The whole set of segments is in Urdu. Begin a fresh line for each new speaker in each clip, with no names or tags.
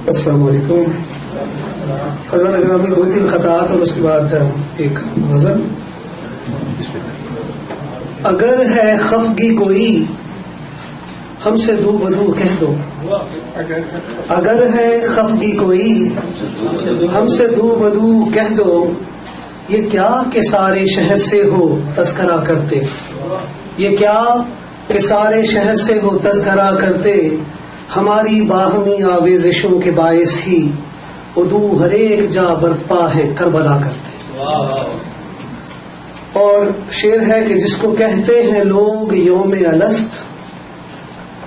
السلام علیکم حضرت، اگر آپ نے 2-3 خطاط اور اس کے بعد ایک غزل. اگر ہے خفگی کوئی ہم سے دو بدو کہہ دو، اگر ہے خفگی کوئی ہم سے دو بدو کہہ دو، یہ کیا کہ سارے شہر سے ہو تذکرہ کرتے، یہ کیا کہ سارے شہر سے ہو تذکرہ کرتے، ہماری باہمی آویزشوں کے باعث ہی ادو ہر ایک جا برپا ہے کربلا کرتے. اور شعر ہے کہ جس کو کہتے ہیں لوگ یوم الست،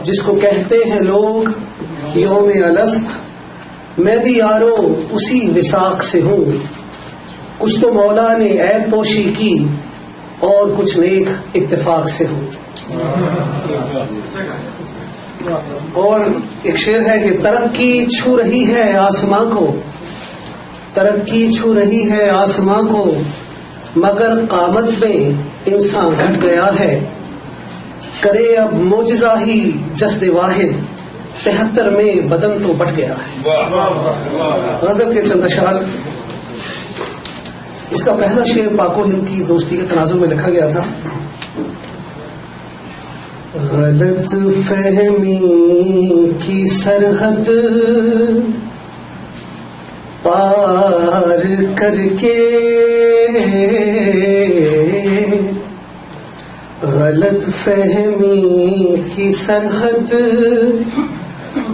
جس کو کہتے ہیں لوگ یوم الست، میں بھی یارو اسی وثاق سے ہوں، کچھ تو مولا نے عیب پوشی کی اور کچھ نیک اتفاق سے ہوں. اور ایک شعر ہے کہ ترقی چھو رہی ہے آسماں کو، ترقی چھو رہی ہے آسماں کو، مگر قامت میں انسان گھٹ گیا ہے، کرے اب معجزہ ہی جسد واحد، 73 میں بدن تو بٹ گیا ہے. غزل کے چند اشعار. اس کا پہلا شعر پاک و ہند کی دوستی کے تناظر میں لکھا گیا تھا. غلط فہمی کی سرحد پار کر کے، غلط فہمی کی سرحد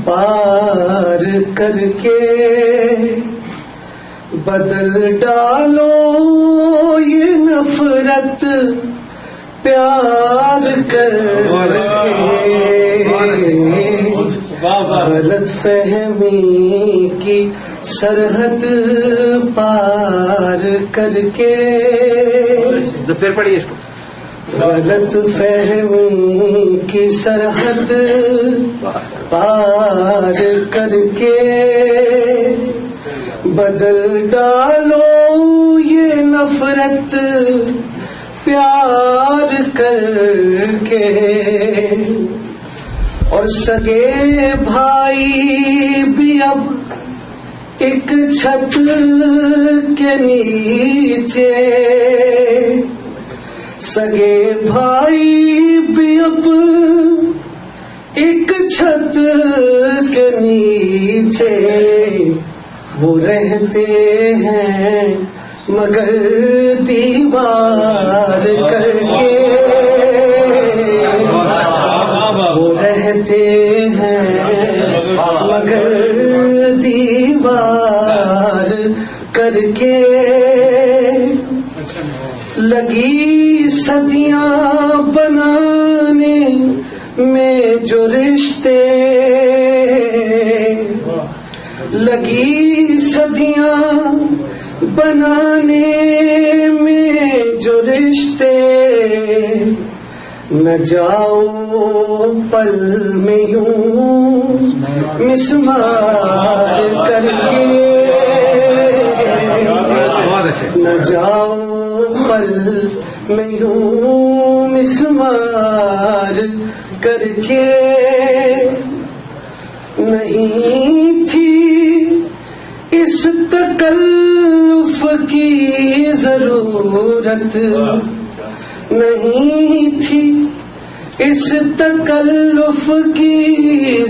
پار کر کے، بدل ڈالو یہ نفرت پیار کر کے، غلط فہمی کی سرحد پار کر کے،
پھر پڑھیے اس کو.
غلط فہمی کی سرحد پار کر کے، بدل ڈالو یہ نفرت پیار کر کے، اور سگے بھائی بھی اب ایک چھت کے نیچے، سگے بھائی بھی اب ایک چھت کے نیچے، وہ رہتے ہیں مگر دیوار کر کے، وہ رہتے ہیں مگر دیوار کر کے، لگی صدیاں بنانے میں جو رشتے، لگی صدیاں بنانے میں جو رشتے، نہ جاؤ پل میں یوں مسمار کر کے، نہ جاؤ پل میں یوں مسمار کر کے. نہیں تھی اس تکلف کی ضرورت، نہیں تھی اس تکلف کی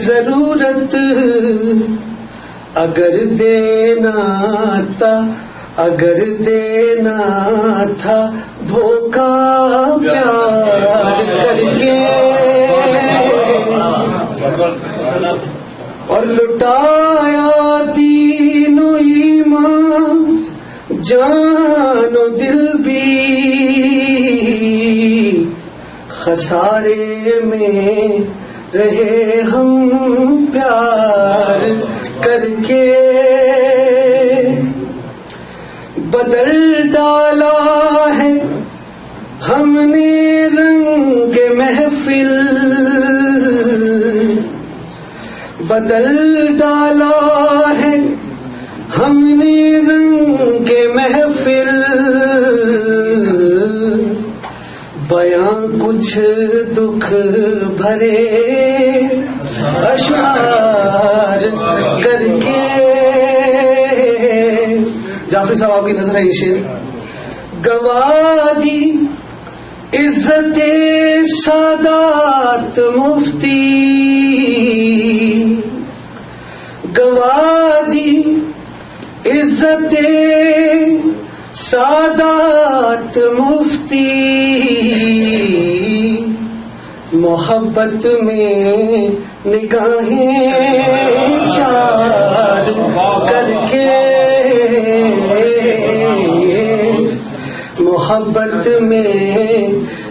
ضرورت، اگر دینا تھا، اگر دینا تھا دھوکہ پیار کر کے، اور لٹایا دین و ایمان جان و دل بھی، خسارے میں رہے ہم پیار کر کے، بدل ڈالا ہے ہم نے رنگ محفل، بدل ڈالا ہے ہم نے رنگ محفل، بیاں کچھ دکھ بھرے اشعار کر کے. جعفری صاحب آپ کی نظر ہے یہ شعر. گوادی عزت سادات مفتی، گوادی عزت سادات مفتی، محبت میں نگاہیں چار کر کے، محبت میں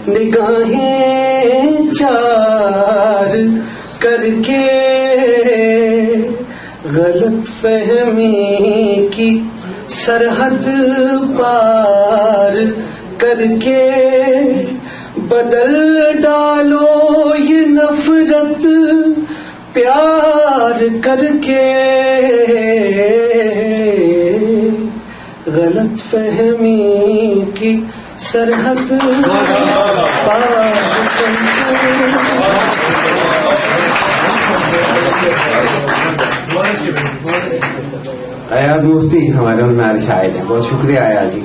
نگاہیں چار کر کے، غلط فہمی کی سرحد پار کر کے، بدل ڈالو یہ نفرت پیار کر کے، غلط فہمی کی سرحد پار کر کے.
ایاز مفتی ہمارے ان میں شاعر ہیں. بہت شکریہ ایاز جی.